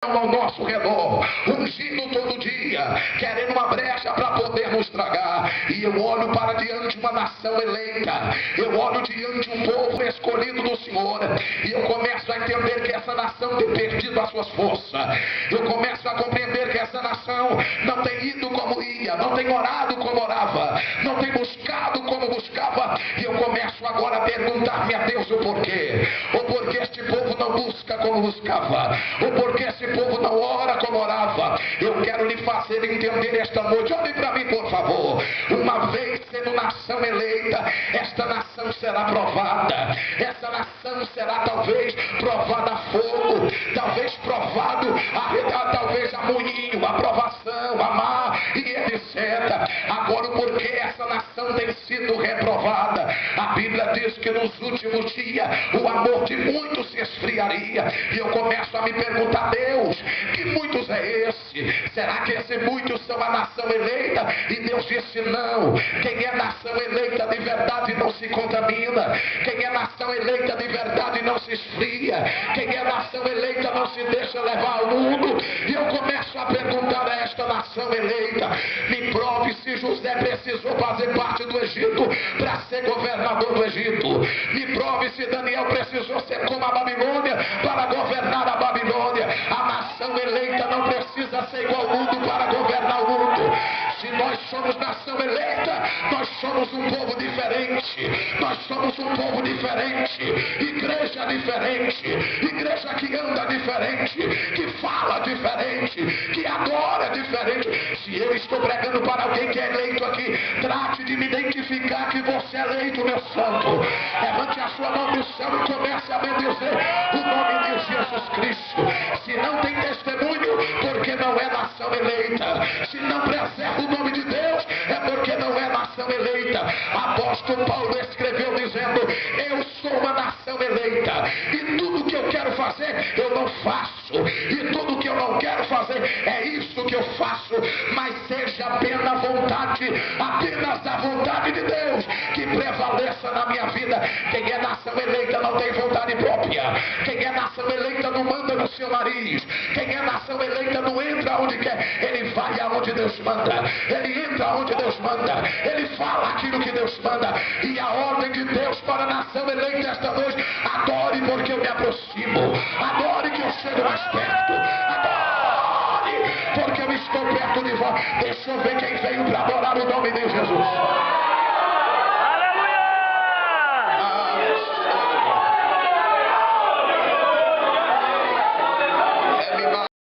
ao nosso redor, ungindo todo dia, querendo uma brecha para poder nos tragar. E eu olho para diante uma nação eleita, eu olho diante um povo escolhido do Senhor, e eu começo a entender que essa nação tem perdido as suas forças. Eu começo a compreender que essa nação não tem ido como ia, não tem orado como orava, não tem buscado como buscava. E eu começo agora a perguntar-me a Deus o porquê. O porquê este povo não busca como buscava, o porquê este povo não ora como orava. Eu quero lhe fazer entender esta noite. Olhe para mim, por favor. Uma vez sendo nação eleita, esta nação será provada. Essa nação será talvez provada a fogo, talvez provado talvez a moinho, a provação, a má e etc. Agora, por que essa nação tem sido reprovada? A Bíblia diz que nos últimos dias o amor de muitos se esfriaria. E eu começo a me perguntar: Deus, que muitos é esse? Será que esses muitos são a nação eleita? E Deus disse: não. Quem é nação eleita de verdade não se contamina. Quem é nação eleita de verdade não se esfria. Quem é nação eleita não se deixa levar ao mundo. E eu começo a perguntar a esta nação eleita: me prove se José precisou fazer parte do Egito para ser governador do Egito. Me prove se Daniel precisou ser como a Babilônia para governar a Babilônia. A nação eleita não precisa ser igual ao mundo para governar o mundo. Se nós somos nação eleita, nós somos um povo diferente. Nós somos um povo diferente. Igreja diferente. Igreja que anda diferente, que fala diferente, que adora diferente. Se eu estou pregando para alguém que é eleito aqui, trate de me identificar que você é eleito, meu santo. Levante a sua mão do céu e comece a bendizer o nome de Jesus Cristo. Se não tem testemunho, porque não é nação eleita. Se não preserva o nome de Deus, é porque não é nação eleita. Apóstolo Paulo escreveu dizendo: eu sou uma nação eleita, e tudo que eu quero fazer eu não faço, e tudo que eu não quero fazer é isso que eu faço. Mas seja apenas a vontade de Deus que prevaleça na minha vida. Quem é nação eleita não tem vontade própria. Quem é nação eleita não manda no seu nariz. Quem é nação eleita não entra onde quer, ele vai aonde Deus manda. Ele entra onde Deus manda. Ele fala aquilo que Deus manda. E a ordem de Deus para a nação eleita esta noite: adore porque eu me aproximo. Adore que eu chego mais perto. Adore porque eu estou perto de vós. Deixa eu ver quem veio para adorar o nome de Jesus.